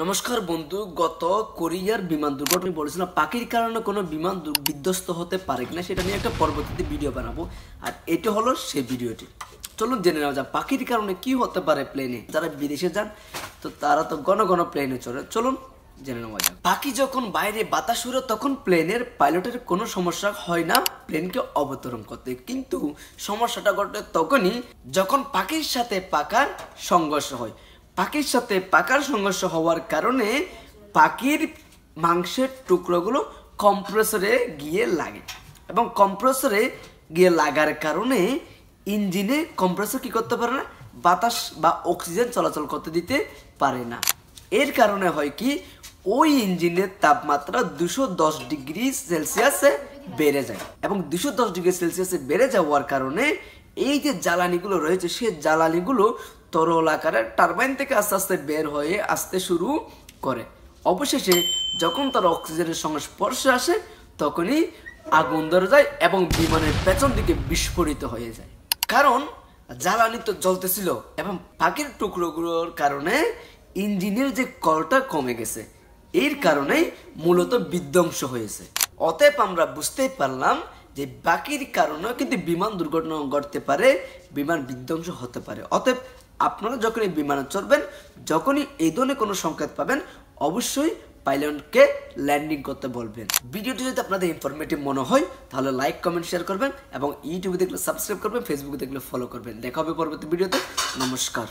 নমস্কার বন্ধু, গত কোরিয়ার বিমান দুর্ঘটনা বলেছিলাম পাখির কারণে কোনো বিমান বিধ্বস্ত হতে পারে কিনা সেটা নিয়ে একটা পরবর্তীতে ভিডিও বানাবো। আর এটা হলো সেই ভিডিওটি। চলুন জেনে নেওয়া যাক পাখির কারণে কি হতে পারে প্লেনে। যারা বিদেশে যান তো তারা তো ঘন ঘন প্লেনে চড়ে, চলুন জেনে নেওয়া যাক। পাখি যখন বাইরে বাতাস উড়ে তখন প্লেনের পাইলটের কোনো সমস্যা হয় না প্লেনকে অবতরণ করতে, কিন্তু সমস্যাটা ঘটে তখনই যখন পাখির সাথে পাখার সংঘর্ষ হয়। পাখির সাথে পাখার সংঘর্ষ হওয়ার কারণে পাখির মাংসের টুকরোগুলো কম্প্রেসরে গিয়ে লাগে এবং কম্প্রেসরে গিয়ে লাগার কারণে ইঞ্জিনে কম্প্রেসর কি করতে পারে না, বাতাস বা অক্সিজেন চলাচল করতে দিতে পারে না। এর কারণে হয় কি, ওই ইঞ্জিনের তাপমাত্রা 210 ডিগ্রি সেলসিয়াসে বেড়ে যায় এবং 210 ডিগ্রি সেলসিয়াসে বেড়ে যাওয়ার কারণে এই যে জ্বালানিগুলো রয়েছে সেই জ্বালানিগুলো তরল আকারে টারবাইন থেকে আস্তে আস্তে বের হয়ে আসতে শুরু করে। অবশেষে যখন তার অক্সিজেনের সংস্পর্শে আসে তখনই আগুন ধরে যায় এবং বিমানের পেছন দিকে বিস্ফোরিত হয়ে যায়। কারণ জ্বালানি তো জ্বলতেছিল এবং পাখির টুকরোগুলোর কারণে ইঞ্জিনের যে কলটা কমে গেছে, এর কারণেই মূলত বিধ্বংস হয়েছে। অতএব আমরা বুঝতেই পারলাম যে পাখির কারণে কিন্তু বিমান দুর্ঘটনা ঘটতে পারে, বিমান বিধ্বংস হতে পারে। অতএব আপনারা যখনই বিমানে চড়বেন, যখনই এই ধরনের কোনো সংকেত পাবেন, অবশ্যই পাইলটকে ল্যান্ডিং করতে বলবেন। ভিডিওটি যদি আপনাদের ইনফরমেটিভ মনে হয় তাহলে লাইক, কমেন্ট, শেয়ার করবেন এবং ইউটিউবে দেখলে সাবস্ক্রাইব করবেন, ফেসবুকে দেখলে ফলো করবেন। দেখা হবে পরবর্তী ভিডিওতে। নমস্কার।